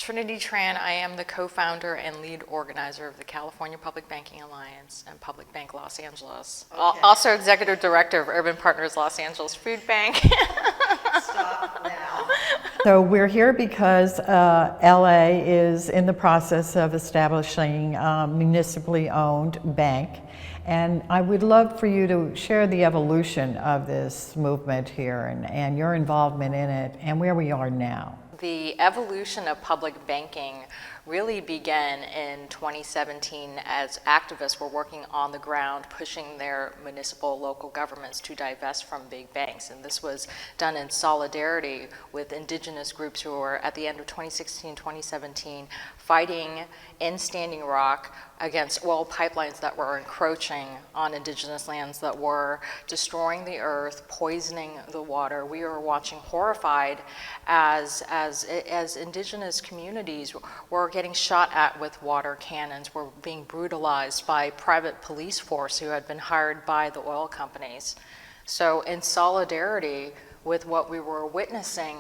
Trinity Tran. I am the co-founder and lead organizer of the California Public Banking Alliance and Public Bank Los Angeles. Okay. Also executive director of Urban Partners Los Angeles Food Bank. Stop now. So we're here because LA is in the process of establishing a municipally owned bank. And I would love for you to share the evolution of this movement here and your involvement in it and where we are now. The evolution of public banking really began in 2017 as activists were working on the ground pushing their municipal local governments to divest from big banks. And this was done in solidarity with indigenous groups who were at the end of 2016, 2017 fighting in Standing Rock against oil pipelines that were encroaching on indigenous lands, that were destroying the earth, poisoning the water. We were watching horrified as indigenous communities were getting shot at with water cannons, were being brutalized by private police force who had been hired by the oil companies. So in solidarity with what we were witnessing,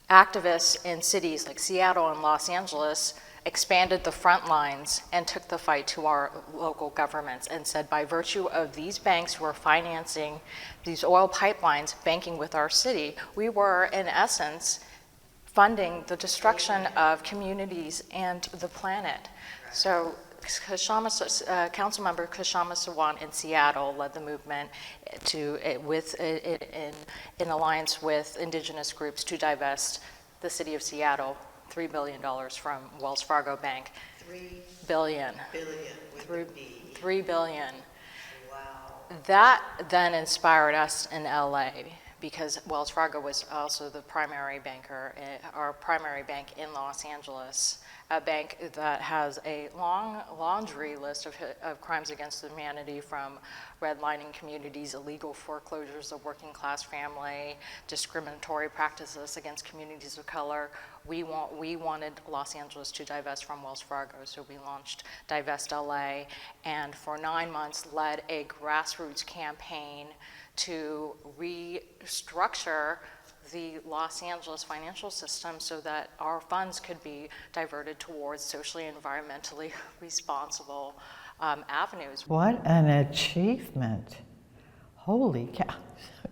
activists in cities like Seattle and Los Angeles expanded the front lines and took the fight to our local governments and said, by virtue of these banks who are financing these oil pipelines, banking with our city, we were in essence funding the destruction of communities and the planet. So Councilmember Kshama Sawant in Seattle led the movement in alliance with indigenous groups to divest the city of Seattle $3 billion from Wells Fargo Bank. $3 billion. With a B. $3 billion. Wow. That then inspired us in LA because Wells Fargo was also the primary banker, our primary bank in Los Angeles, a bank that has a long laundry list of crimes against humanity, from redlining communities, illegal foreclosures of working class family, discriminatory practices against communities of color. We wanted Los Angeles to divest from Wells Fargo, so we launched Divest LA, and for 9 months led a grassroots campaign to restructure the Los Angeles financial system so that our funds could be diverted towards socially and environmentally responsible avenues. What an achievement. Holy cow.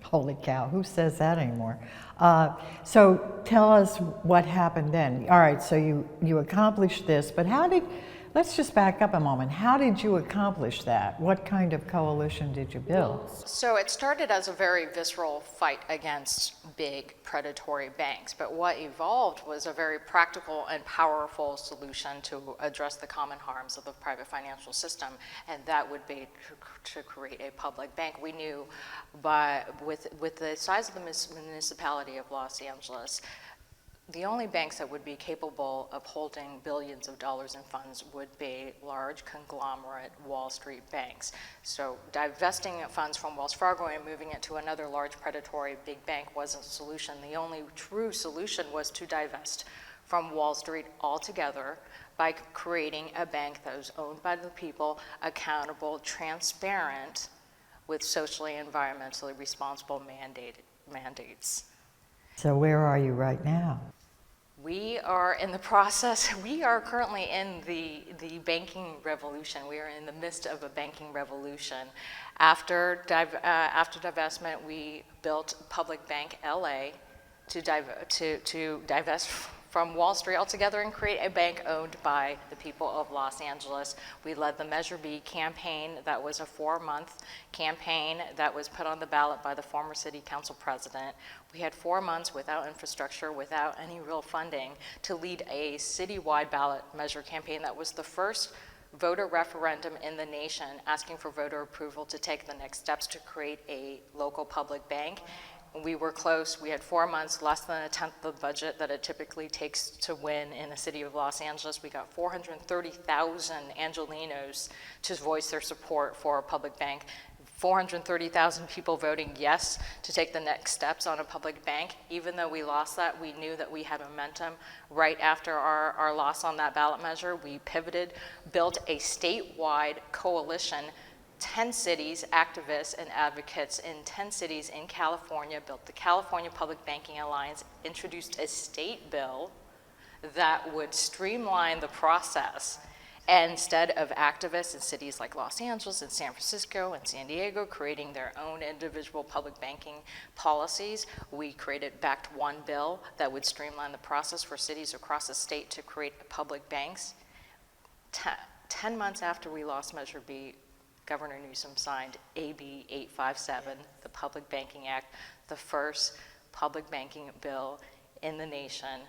Holy cow, who says that anymore? So tell us what happened then. All right, so you accomplished this, but let's just back up a moment. How did you accomplish that? What kind of coalition did you build? So it started as a very visceral fight against big predatory banks, but what evolved was a very practical and powerful solution to address the common harms of the private financial system, and that would be to create a public bank. We knew with the size of the municipality of Los Angeles, the only banks that would be capable of holding billions of dollars in funds would be large conglomerate Wall Street banks. So divesting funds from Wells Fargo and moving it to another large predatory big bank wasn't a solution. The only true solution was to divest from Wall Street altogether by creating a bank that was owned by the people, accountable, transparent, with socially and environmentally responsible mandates. So where are you right now? We are in the process, we are currently in the banking revolution. We are in the midst of a banking revolution. After divestment, we built Public Bank LA to divest from Wall Street altogether and create a bank owned by the people of Los Angeles. We led the Measure B campaign. That was a 4-month campaign that was put on the ballot by the former city council president. We had 4 months without infrastructure, without any real funding, to lead a citywide ballot measure campaign that was the first voter referendum in the nation asking for voter approval to take the next steps to create a local public bank. We were close. We had 4 months, less than a tenth of the budget that it typically takes to win in the city of Los Angeles. We got 430,000 Angelenos to voice their support for a public bank. 430,000 people voting yes to take the next steps on a public bank. Even though we lost that, we knew that we had momentum. Right after our loss on that ballot measure, we pivoted, built a statewide coalition, 10 cities, activists and advocates in 10 cities in California, built the California Public Banking Alliance, introduced a state bill that would streamline the process. Instead of activists in cities like Los Angeles and San Francisco and San Diego creating their own individual public banking policies, we backed one bill that would streamline the process for cities across the state to create public banks. 10 months after we lost Measure B, Governor Newsom signed AB 857, the Public Banking Act, the first public banking bill in the nation.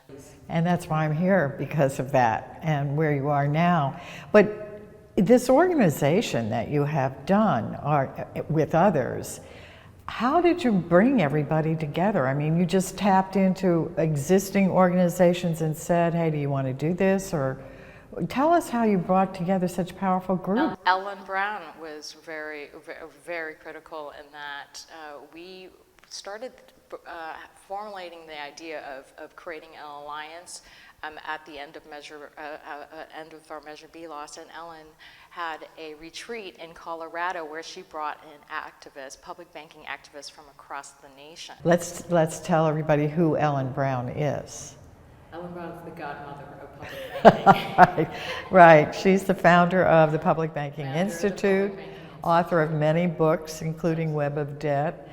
And that's why I'm here, because of that and where you are now. But this organization that you have done with others, how did you bring everybody together? I mean, you just tapped into existing organizations and said, hey, do you want to do this? Or tell us how you brought together such a powerful group. Ellen Brown was very, very critical in that we started formulating the idea of creating an alliance at the end of our Measure B loss, and Ellen had a retreat in Colorado where she brought in activists, public banking activists from across the nation. Let's tell everybody who Ellen Brown is. Ellen Brown is the godmother of public banking. Right. She's the founder of the Public Banking Institute, author of many books, including Web of Debt.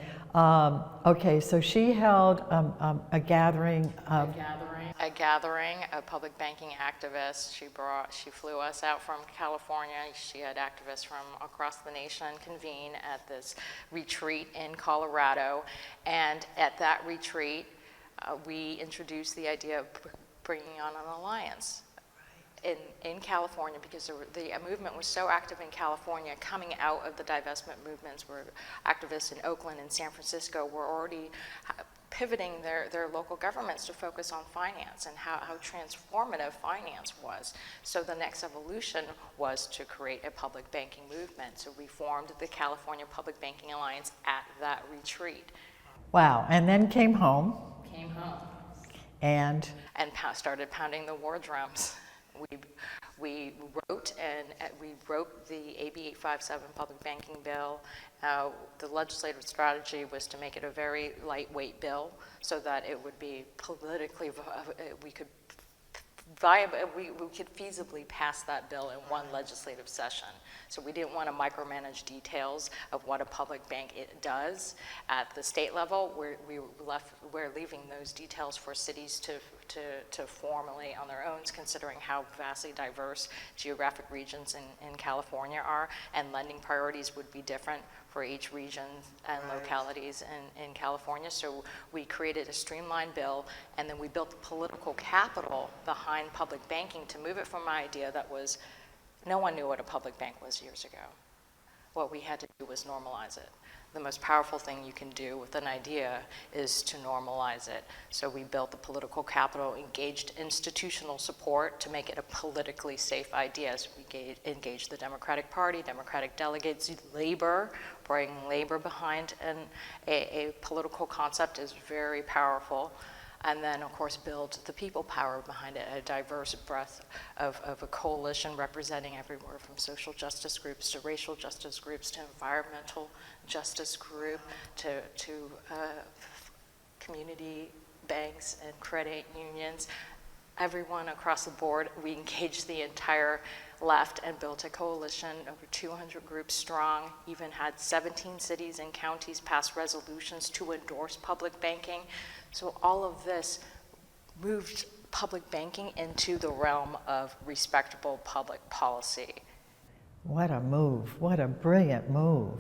Okay, so she held a gathering of public banking activists. She flew us out from California. She had activists from across the nation convene at this retreat in Colorado. And at that retreat, we introduced the idea of bringing on an alliance in California, because the movement was so active in California. Coming out of the divestment movements, where activists in Oakland and San Francisco were already pivoting their local governments to focus on finance and how transformative finance was. So the next evolution was to create a public banking movement. So we formed the California Public Banking Alliance at that retreat. Wow, and then came home. And started pounding the war drums. We wrote the AB 857 public banking bill. The legislative strategy was to make it a very lightweight bill so that it would be politically, we could feasibly pass that bill in one legislative session. So we didn't want to micromanage details of what a public bank does at the state level. We're leaving those details for cities to formulate on their own, considering how vastly diverse geographic regions in California are, and lending priorities would be different for each region and localities in California. So we created a streamlined bill, and then we built the political capital behind public banking to move it from an idea that was, no one knew what a public bank was years ago. What we had to do was normalize it. The most powerful thing you can do with an idea is to normalize it. So we built the political capital, engaged institutional support to make it a politically safe idea. So we engaged the Democratic Party, Democratic delegates, labor. Bringing labor behind a political concept is very powerful. And then, of course, build the people power behind it, a diverse breadth of a coalition representing everywhere from social justice groups to racial justice groups to environmental justice group to community banks and credit unions. Everyone across the board, we engaged the entire left and built a coalition over 200 groups strong, even had 17 cities and counties pass resolutions to endorse public banking. So all of this moved public banking into the realm of respectable public policy. What a move, what a brilliant move.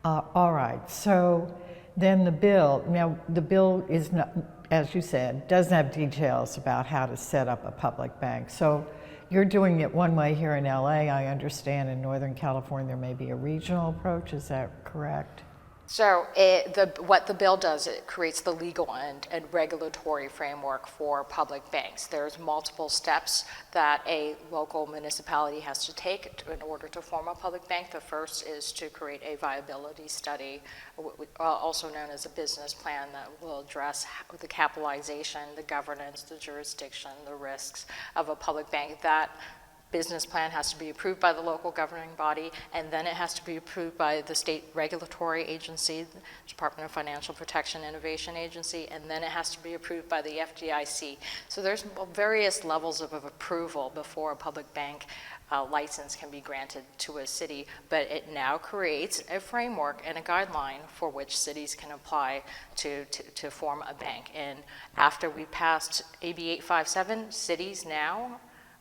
All right, so then the bill, now the bill is not, as you said, doesn't have details about how to set up a public bank. So you're doing it one way here in LA. I understand in Northern California there may be a regional approach, is that correct? So what the bill does, it creates the legal and regulatory framework for public banks. There's multiple steps that a local municipality has to take in order to form a public bank. The first is to create a viability study, also known as a business plan, that will address the capitalization, the governance, the jurisdiction, the risks of a public bank. That business plan has to be approved by the local governing body, and then it has to be approved by the state regulatory agency, Department of Financial Protection Innovation Agency, and then it has to be approved by the FDIC. So there's various levels of approval before a public bank license can be granted to a city, but it now creates a framework and a guideline for which cities can apply to form a bank. And after we passed AB 857, cities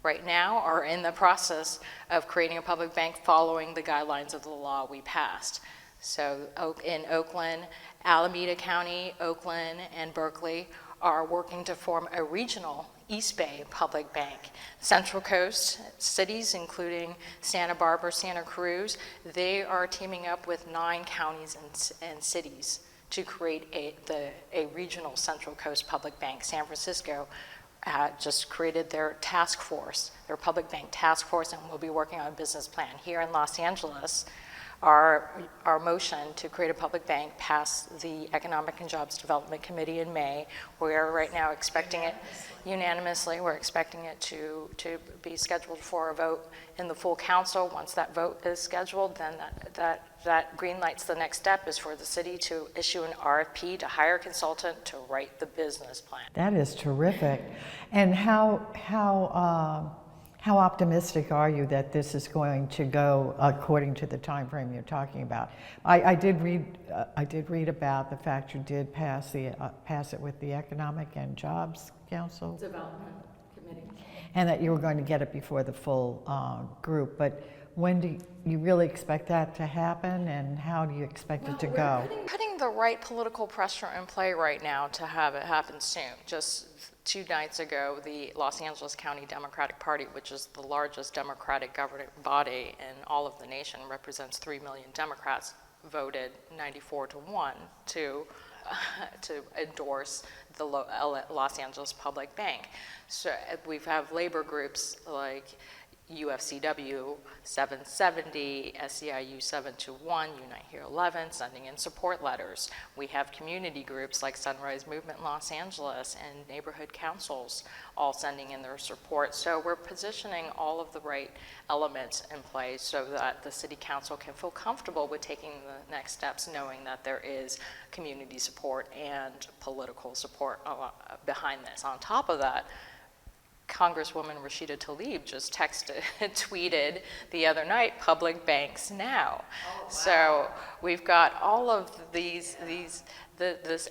right now are in the process of creating a public bank following the guidelines of the law we passed. So in Oakland, Alameda County, Oakland, and Berkeley are working to form a regional East Bay public bank. Central Coast cities, including Santa Barbara, Santa Cruz, they are teaming up with 9 counties and cities to create a regional Central Coast public bank. San Francisco just created their task force, their public bank task force, and will be working on a business plan. Here in Los Angeles, our motion to create a public bank passed the Economic and Jobs Development Committee in May. We are right now expecting it unanimously. We're expecting it to be scheduled for a vote in the full council. Once that vote is scheduled, then that green lights the next step is for the city to issue an RFP to hire a consultant to write the business plan. That is terrific. And how optimistic are you that this is going to go according to the time frame you're talking about? I did read about the fact you did pass it with the Economic and Jobs Council Development Committee. and that you were going to get it before the full group. But when do you really expect that to happen, and how do you expect it to go? We're putting the right political pressure in play right now to have it happen soon. Just 2 nights ago, the Los Angeles County Democratic Party, which is the largest Democratic governing body in all of the nation, represents 3 million Democrats, voted 94-1 to endorse the Los Angeles Public Bank. So we have labor groups like UFCW 770, SEIU 721, Unite Here 11, sending in support letters. We have community groups like Sunrise Movement Los Angeles and neighborhood councils all sending in their support. So we're positioning all of the right elements in place so that the city council can feel comfortable with taking the next steps, knowing that there is community support and political support behind this. On top of that, Congresswoman Rashida Tlaib just tweeted the other night, public banks now. Oh, wow. So we've got all of this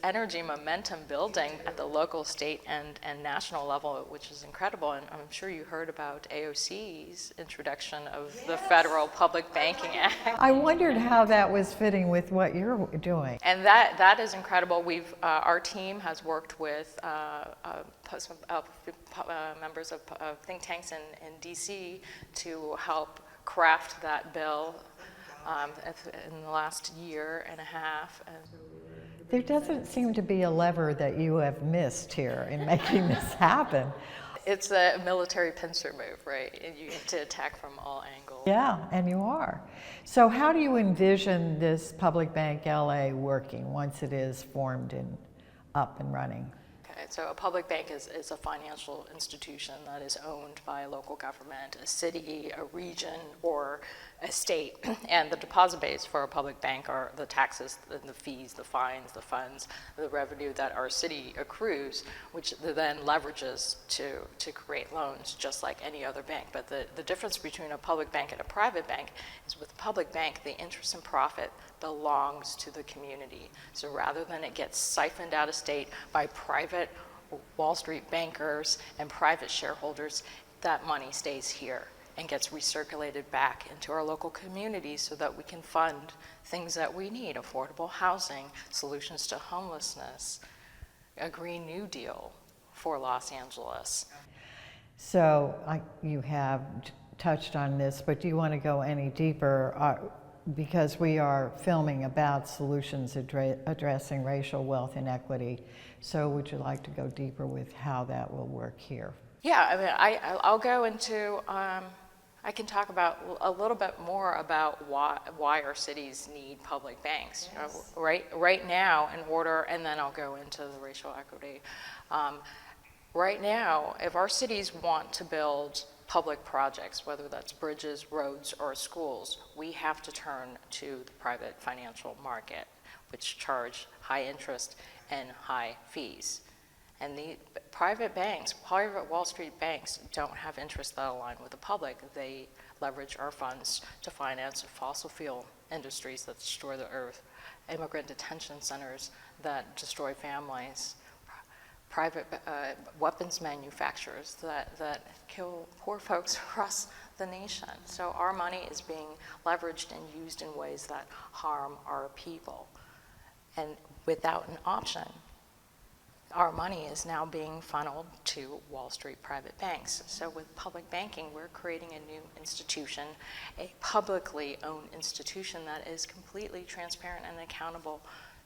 energy momentum building at the local, state, and national level, which is incredible. And I'm sure you heard about AOC's introduction of the Federal Public Banking Act. I wondered how that was fitting with what you're doing. And that is incredible. Our team has worked with members of think tanks in DC to help craft that bill in the last year and a half. There doesn't seem to be a lever that you have missed here in making this happen. It's a military pincer move, right? And you have to attack from all angles. Yeah, and you are. So how do you envision this Public Bank LA working once it is formed and up and running? Okay, so a public bank is a financial institution that is owned by a local government, a city, a region, or a state. And the deposit base for a public bank are the taxes, the fees, the fines, the funds, the revenue that our city accrues, which then leverages to create loans just like any other bank. But the difference between a public bank and a private bank is with a public bank, the interest and profit belongs to the community. So rather than it gets siphoned out of state by private Wall Street bankers and private shareholders, that money stays here and gets recirculated back into our local communities so that we can fund things that we need: affordable housing, solutions to homelessness, a Green New Deal for Los Angeles. So you have touched on this, but do you want to go any deeper? Because we are filming about solutions addressing racial wealth inequity. So would you like to go deeper with how that will work here? Yeah, I mean, I'll go into, I can talk about a little bit more about why our cities need public banks. Yes. Right now, in order, and then I'll go into the racial equity. Right now, if our cities want to build public projects, whether that's bridges, roads, or schools, we have to turn to the private financial market, which charge high interest and high fees. And the private banks, private Wall Street banks, don't have interests that align with the public. They leverage our funds to finance fossil fuel industries that destroy the earth, immigrant detention centers that destroy families, private weapons manufacturers that kill poor folks across the nation. So our money is being leveraged and used in ways that harm our people. And without an option, our money is now being funneled to Wall Street private banks. So with public banking, we're creating a new institution, a publicly owned institution that is completely transparent and accountable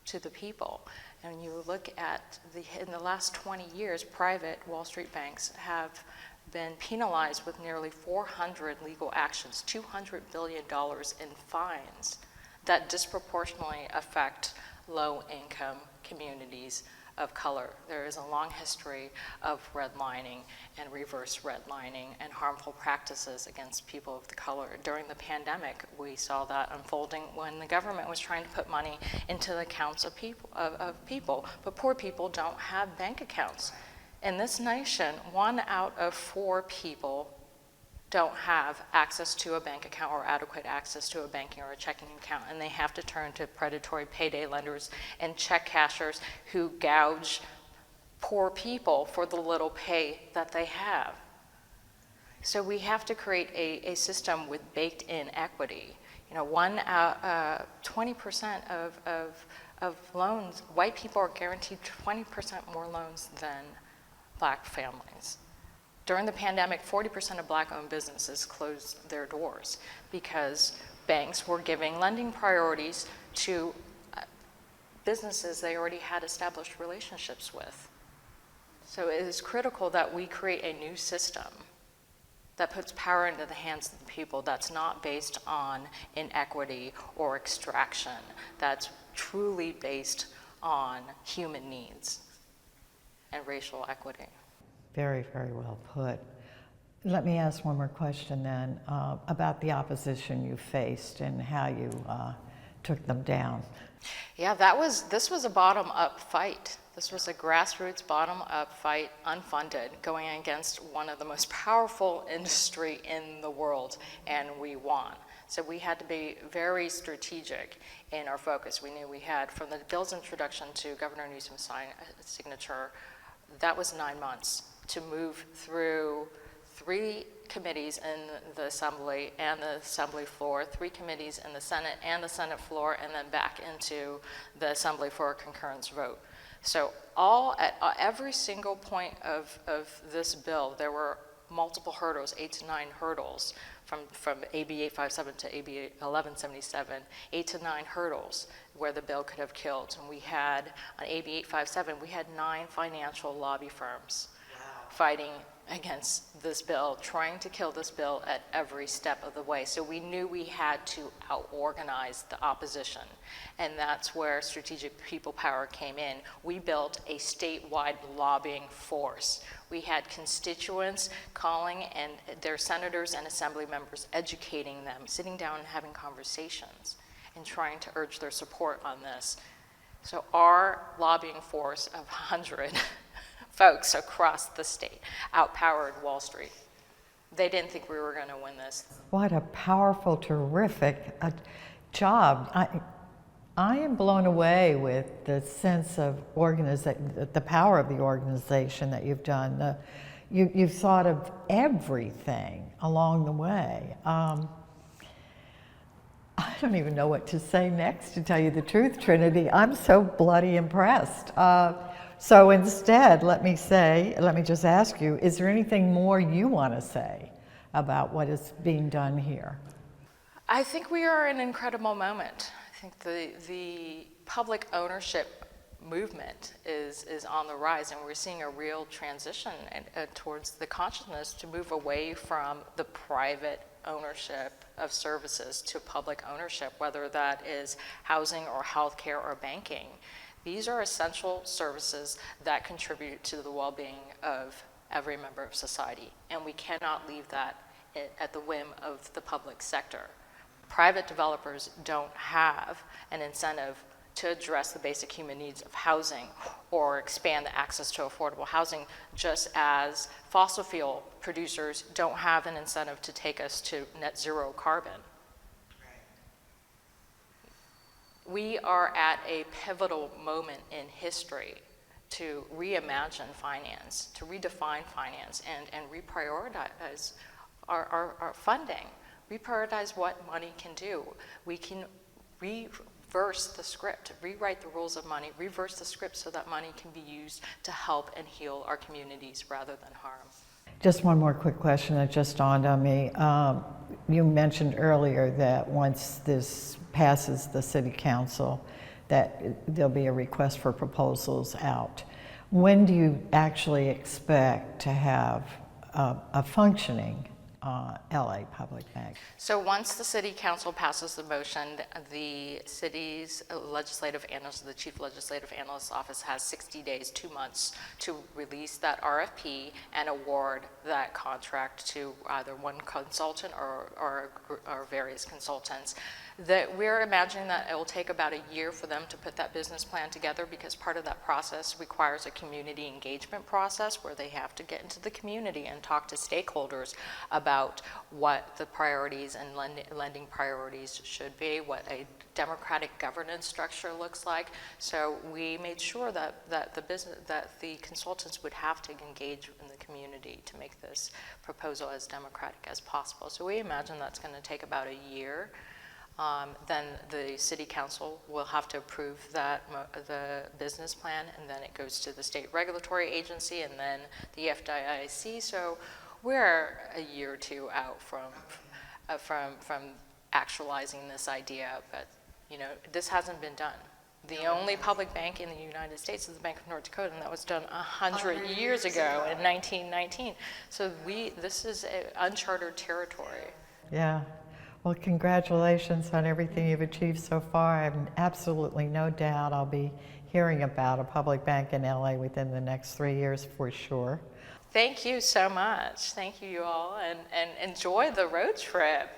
to the people. And you look at in the last 20 years, private Wall Street banks have been penalized with nearly 400 legal actions, $200 billion in fines that disproportionately affect low-income communities of color. There is a long history of redlining and reverse redlining and harmful practices against people of the color. During the pandemic, we saw that unfolding when the government was trying to put money into the accounts of people, but poor people don't have bank accounts. In this nation, 1 out of 4 people don't have access to a bank account or adequate access to a banking or a checking account, and they have to turn to predatory payday lenders and check cashers who gouge poor people for the little pay that they have. So we have to create a system with baked-in equity. 20% of loans, white people are guaranteed 20% more loans than black families. During the pandemic, 40% of black-owned businesses closed their doors because banks were giving lending priorities to businesses they already had established relationships with. So it is critical that we create a new system that puts power into the hands of the people, that's not based on inequity or extraction, that's truly based on human needs and racial equity. Very, very well put. Let me ask one more question then about the opposition you faced and how you took them down. Yeah, this was a bottom-up fight. This was a grassroots bottom-up fight, unfunded, going against one of the most powerful industry in the world, and we won. So we had to be very strategic in our focus. We knew we had, from the bill's introduction to Governor Newsom's signature, that was 9 months to move through 3 committees in the Assembly and the Assembly floor, 3 committees in the Senate and the Senate floor, and then back into the Assembly for a concurrence vote. So at every single point of this bill, there were multiple hurdles, 8 to 9 hurdles, from AB 857 to AB 1177, 8 to 9 hurdles where the bill could have killed. And we had, on AB 857, we had 9 financial lobby firms fighting against this bill, trying to kill this bill at every step of the way. So we knew we had to out-organize the opposition. And that's where strategic people power came in. We built a statewide lobbying force. We had constituents calling and their senators and assembly members educating them, sitting down and having conversations and trying to urge their support on this. So our lobbying force of 100 folks across the state outpowered Wall Street. They didn't think we were going to win this. What a powerful, terrific job. I am blown away with the sense of the power of the organization that you've done. You've thought of everything along the way. I don't even know what to say next, to tell you the truth, Trinity. I'm so bloody impressed. So instead, let me just ask you, is there anything more you want to say about what is being done here? I think we are in an incredible moment. I think the public ownership movement is on the rise, and we're seeing a real transition towards the consciousness to move away from the private ownership of services to public ownership, whether that is housing or healthcare or banking. These are essential services that contribute to the well-being of every member of society, and we cannot leave that at the whim of the public sector. Private developers don't have an incentive to address the basic human needs of housing or expand the access to affordable housing, just as fossil fuel producers don't have an incentive to take us to net zero carbon. We are at a pivotal moment in history to reimagine finance, to redefine finance, and reprioritize our funding, reprioritize what money can do. We can reverse the script, rewrite the rules of money, reverse the script so that money can be used to help and heal our communities rather than harm. Just one more quick question that just dawned on me. You mentioned earlier that once this passes the city council, that there'll be a request for proposals out. When do you actually expect to have a functioning LA Public Bank? So once the city council passes the motion, the city's legislative analyst, the chief legislative analyst's office has 60 days, 2 months to release that RFP and award that contract to either one consultant or various consultants. That we're imagining that it will take about a year for them to put that business plan together, because part of that process requires a community engagement process where they have to get into the community and talk to stakeholders about what the priorities and lending priorities should be, what a democratic governance structure looks like. So we made sure that the consultants would have to engage in the community to make this proposal as democratic as possible. So we imagine that's going to take about a year. Then the city council will have to approve the business plan, and then it goes to the state regulatory agency and then the FDIC. So we're a year or two out from actualizing this idea, but this hasn't been done. The only public bank in the United States is the Bank of North Dakota, and that was done 100 years ago in 1919. So this is uncharted territory. Yeah. Well, congratulations on everything you've achieved so far. I have absolutely no doubt I'll be hearing about a public bank in LA within the next 3 years for sure. Thank you so much. Thank you all, and enjoy the road trip.